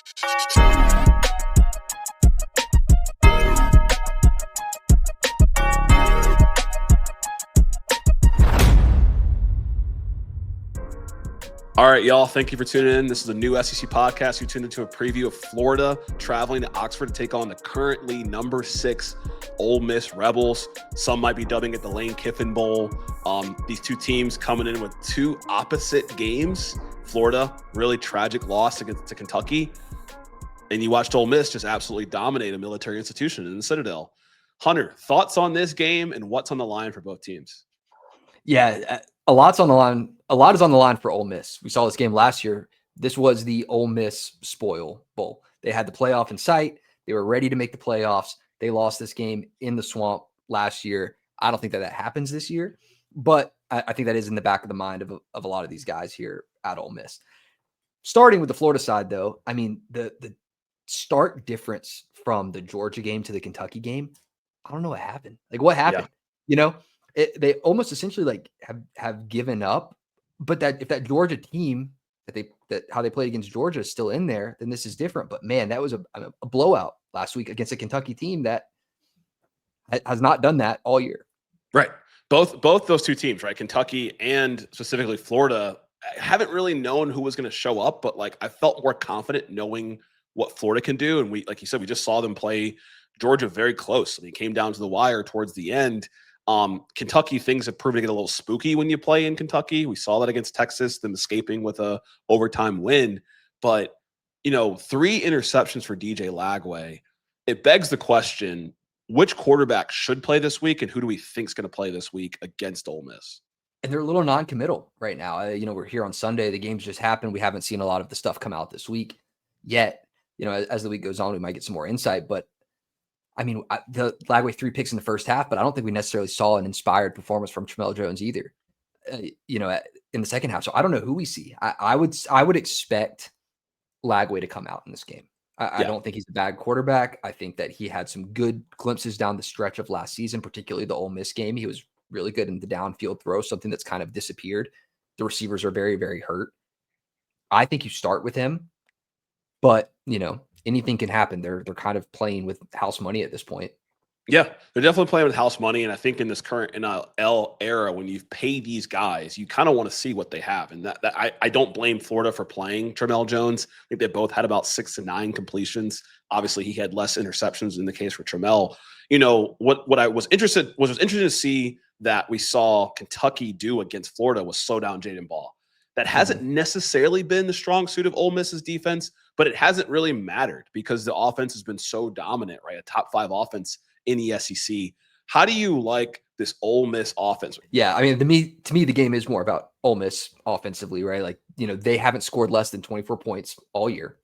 All right, y'all. Thank you for tuning in. This is a new SEC podcast. You tuned into a preview of Florida traveling to Oxford to take on the currently number 6 Ole Miss Rebels. Some might be dubbing it the Lane Kiffin Bowl. These two teams coming in with two opposite games. Florida, really tragic loss to Kentucky. And you watched Ole Miss just absolutely dominate a military institution in the Citadel. Hunter, thoughts on this game and what's on the line for both teams? Yeah, a lot's on the line. A lot is on the line for Ole Miss. We saw this game last year. This was the Ole Miss Spoil Bowl. They had the playoff in sight. They were ready to make the playoffs. They lost this game in the swamp last year. I don't think that happens this year, but I think that is in the back of the mind of a lot of these guys here at Ole Miss. Starting with the Florida side, though, I mean, the stark difference from the Georgia game to the Kentucky game, I don't know what happened. Like, what happened? Yeah. They almost essentially have given up. But that if that Georgia team that how they played against Georgia is still in there, then this is different. But man, that was a blowout last week against a Kentucky team that has not done that all year. Right. Both those two teams, right? Kentucky and specifically Florida, haven't really known who was going to show up, but I felt more confident knowing what Florida can do. And we, like you said, we just saw them play Georgia very close. I mean, it came down to the wire towards the end. Kentucky, things have proven to get a little spooky when you play in Kentucky. We saw that against Texas, them escaping with a overtime win. But, 3 interceptions for DJ Lagway. It begs the question, which quarterback should play this week and who do we think is going to play this week against Ole Miss? And they're a little non-committal right now. We're here on Sunday. The games just happened. We haven't seen a lot of the stuff come out this week yet. As the week goes on, we might get some more insight. But, I mean, the Lagway 3 picks in the first half, but I don't think we necessarily saw an inspired performance from Tramel Jones either, in the second half. So I don't know who we see. I would expect Lagway to come out in this game. I don't think he's a bad quarterback. I think that he had some good glimpses down the stretch of last season, particularly the Ole Miss game. He was really good in the downfield throw, something that's kind of disappeared. The receivers are very, very hurt. I think you start with him, but, anything can happen. They're kind of playing with house money at this point. Yeah, they're definitely playing with house money. And I think in this current NIL era, when you've paid these guys, you kind of want to see what they have. And that I don't blame Florida for playing Tramel Jones. I think they both had about 6 to 9 completions. Obviously, he had less interceptions in the case for Tramel. What I was interested to see that we saw Kentucky do against Florida was slow down Jaden Ball. That hasn't necessarily been the strong suit of Ole Miss's defense, but it hasn't really mattered because the offense has been so dominant, right? A top 5 offense in the SEC. How do you like this Ole Miss offense? Yeah, I mean, to me, the game is more about Ole Miss offensively, right? They haven't scored less than 24 points all year.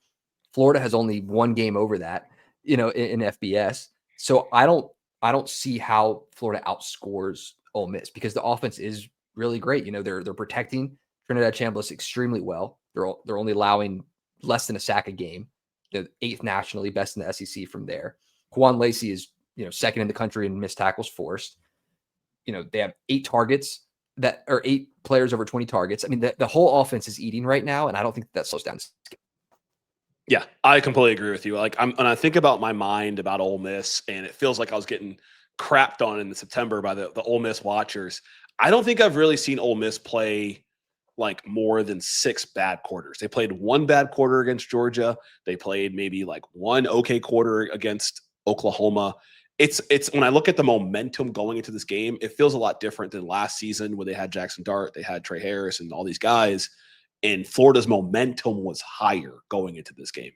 Florida has only 1 game over that, in FBS. So I don't see how Florida outscores Ole Miss because the offense is really great. They're protecting Trinidad Chambliss extremely well. They're only allowing less than a sack a game. They're 8th nationally, best in the SEC from there. Juan Lacey is, 2nd in the country in missed tackles forced. They have 8 targets that are 8 players over 20 targets. I mean, the whole offense is eating right now, and I don't think that slows down. Yeah, I completely agree with you. When I think about my mind about Ole Miss, and it feels like I was getting crapped on in September by the Ole Miss watchers. I don't think I've really seen Ole Miss play more than 6 bad quarters. They played 1 bad quarter against Georgia. They played maybe 1 okay quarter against Oklahoma. It's when I look at the momentum going into this game, it feels a lot different than last season when they had Jackson Dart, they had Trey Harris and all these guys, and Florida's momentum was higher going into this game.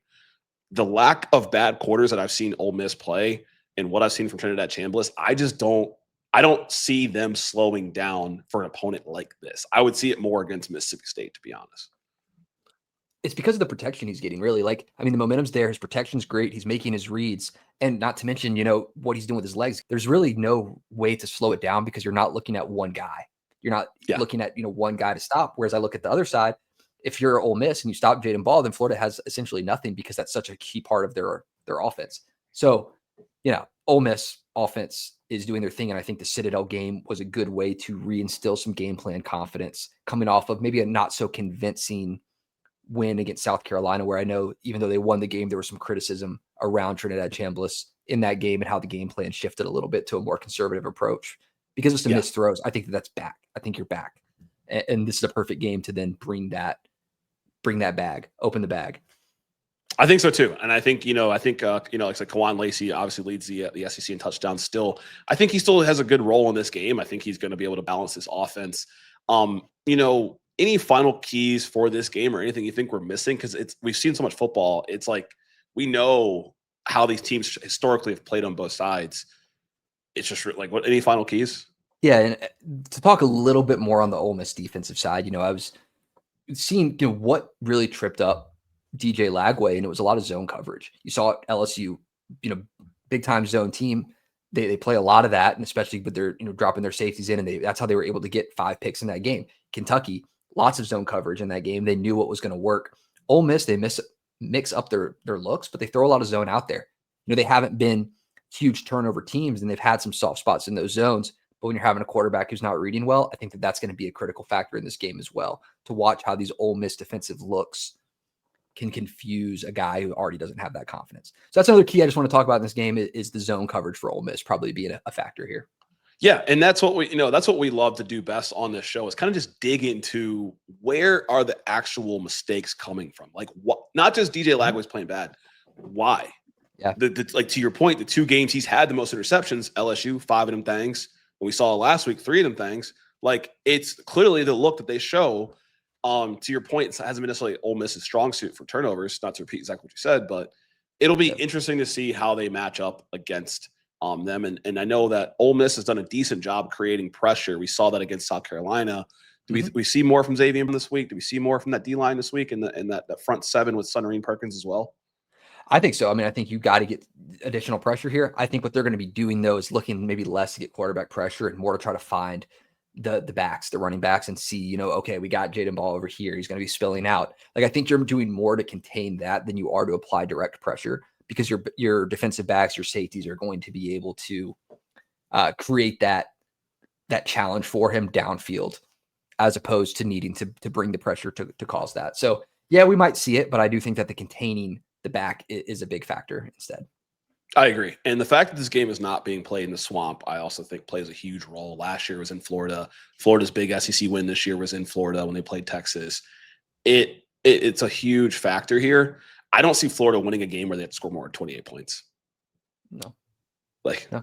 The lack of bad quarters that I've seen Ole Miss play and what I've seen from Trinidad Chambliss, I don't see them slowing down for an opponent like this. I would see it more against Mississippi State, to be honest. It's because of the protection he's getting, really. The momentum's there. His protection's great. He's making his reads. And not to mention, what he's doing with his legs. There's really no way to slow it down because you're not looking at one guy. You're not looking at, one guy to stop. Whereas I look at the other side, if you're Ole Miss and you stop Jaden Ball, then Florida has essentially nothing because that's such a key part of their offense. So, Ole Miss offense is doing their thing. And I think the Citadel game was a good way to reinstill some game plan confidence coming off of maybe a not so convincing win against South Carolina, where I know even though they won the game, there was some criticism around Trinidad Chambliss in that game and how the game plan shifted a little bit to a more conservative approach because of some missed throws. I think that's back. I think you're back. And this is a perfect game to then bring that bag, open the bag. I think so too, and I think like Kawan Lacey obviously leads the SEC in touchdowns. Still, I think he still has a good role in this game. I think he's going to be able to balance this offense. Any final keys for this game or anything you think we're missing? Because we've seen so much football. It's like we know how these teams historically have played on both sides. It's just like any final keys? Yeah, and to talk a little bit more on the Ole Miss defensive side, I was seeing what really tripped up DJ Lagway, and it was a lot of zone coverage. You saw LSU, big time zone team. They play a lot of that, and especially with their dropping their safeties in, and that's how they were able to get 5 picks in that game. Kentucky, lots of zone coverage in that game. They knew what was going to work. Ole Miss, they mix up their looks, but they throw a lot of zone out there. They haven't been huge turnover teams, and they've had some soft spots in those zones. But when you're having a quarterback who's not reading well, I think that's going to be a critical factor in this game as well, to watch how these Ole Miss defensive looks can confuse a guy who already doesn't have that confidence. So that's another key I just want to talk about in this game is the zone coverage for Ole Miss probably being a factor here. Yeah, and that's what we love to do best on this show is kind of just dig into where are the actual mistakes coming from. Like what? Not just DJ Lagway's playing bad. Why? Yeah. Like to your point, the 2 games he's had the most interceptions, LSU, 5 of them things. When we saw last week, 3 of them things. Like it's clearly the look that they show. To your point, it hasn't been necessarily Ole Miss's strong suit for turnovers, not to repeat exactly what you said, but it'll be interesting to see how they match up against them. And I know that Ole Miss has done a decent job creating pressure. We saw that against South Carolina. Do we see more from Xavier this week? Do we see more from that D-line this week and that front 7 with Sunnerine Perkins as well? I think so. I mean, I think you got to get additional pressure here. I think what they're going to be doing, though, is looking maybe less to get quarterback pressure and more to try to find the backs, the running backs, and see, okay, we got Jaden Ball over here. He's going to be spilling out. Like, I think you're doing more to contain that than you are to apply direct pressure because your defensive backs, your safeties are going to be able to create that challenge for him downfield as opposed to needing to bring the pressure to cause that. So, yeah, we might see it, but I do think that the containing the back is a big factor instead. I agree. And the fact that this game is not being played in the Swamp, I also think plays a huge role. Last year was in Florida. Florida's big SEC win this year was in Florida when they played Texas. It's a huge factor here. I don't see Florida winning a game where they have to score more than 28 points. No. No.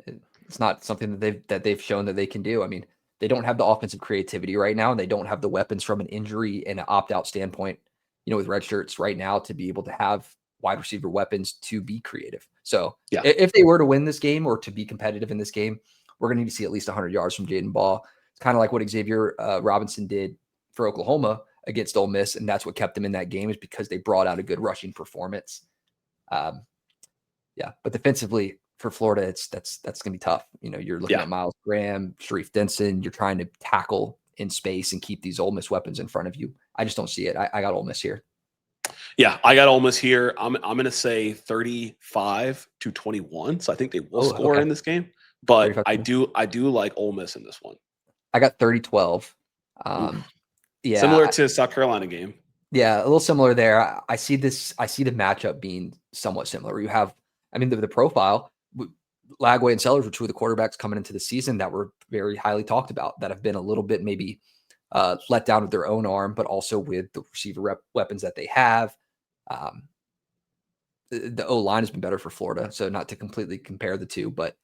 It's not something that they've shown that they can do. I mean, they don't have the offensive creativity right now, and they don't have the weapons from an injury and an opt-out standpoint, with red shirts right now to be able to have wide receiver weapons to be creative. So if they were to win this game or to be competitive in this game, we're going to need to see at least 100 yards from Jaden Ball. It's kind of like what Xavier Robinson did for Oklahoma against Ole Miss, and that's what kept them in that game is because they brought out a good rushing performance. But defensively for Florida, that's going to be tough. You're looking at Miles Graham, Sharif Denson. You're trying to tackle in space and keep these Ole Miss weapons in front of you. I just don't see it. I got Ole Miss here. Yeah, I got Ole Miss here. I'm going to say 35-21. So I think they will score in this game. But I do like Ole Miss in this one. I got 30-12. Yeah, similar to South Carolina game. Yeah, a little similar there. I see the matchup being somewhat similar. You have, the profile. Lagway and Sellers were 2 of the quarterbacks coming into the season that were very highly talked about, that have been a little bit maybe let down with their own arm, but also with the receiver weapons that they have. The O-line has been better for Florida, so not to completely compare the two, but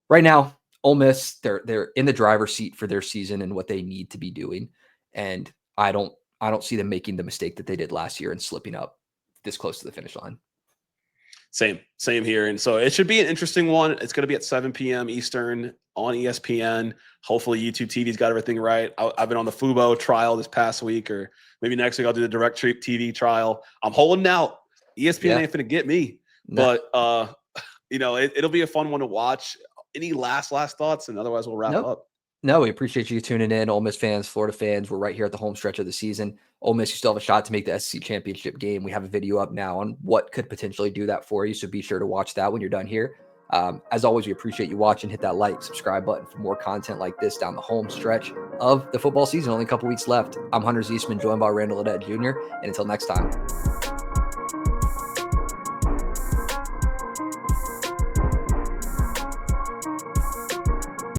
right now, Ole Miss, they're in the driver's seat for their season and what they need to be doing, and I don't see them making the mistake that they did last year and slipping up this close to the finish line. Same here. And so it should be an interesting one. It's going to be at 7 p.m. Eastern on ESPN. Hopefully YouTube TV's got everything right. I've been on the Fubo trial this past week, or maybe next week I'll do the Direct TV trial. I'm holding out. ESPN ain't going to get me. No. But, it'll be a fun one to watch. Any last thoughts? And otherwise we'll wrap up. No, we appreciate you tuning in. Ole Miss fans, Florida fans, we're right here at the home stretch of the season. Ole Miss, you still have a shot to make the SEC championship game. We have a video up now on what could potentially do that for you, so be sure to watch that when you're done here. As always, we appreciate you watching. Hit that like, subscribe button for more content like this down the home stretch of the football season. Only a couple weeks left. I'm Hunter Ziesman, joined by Randall Adet Jr. And until next time.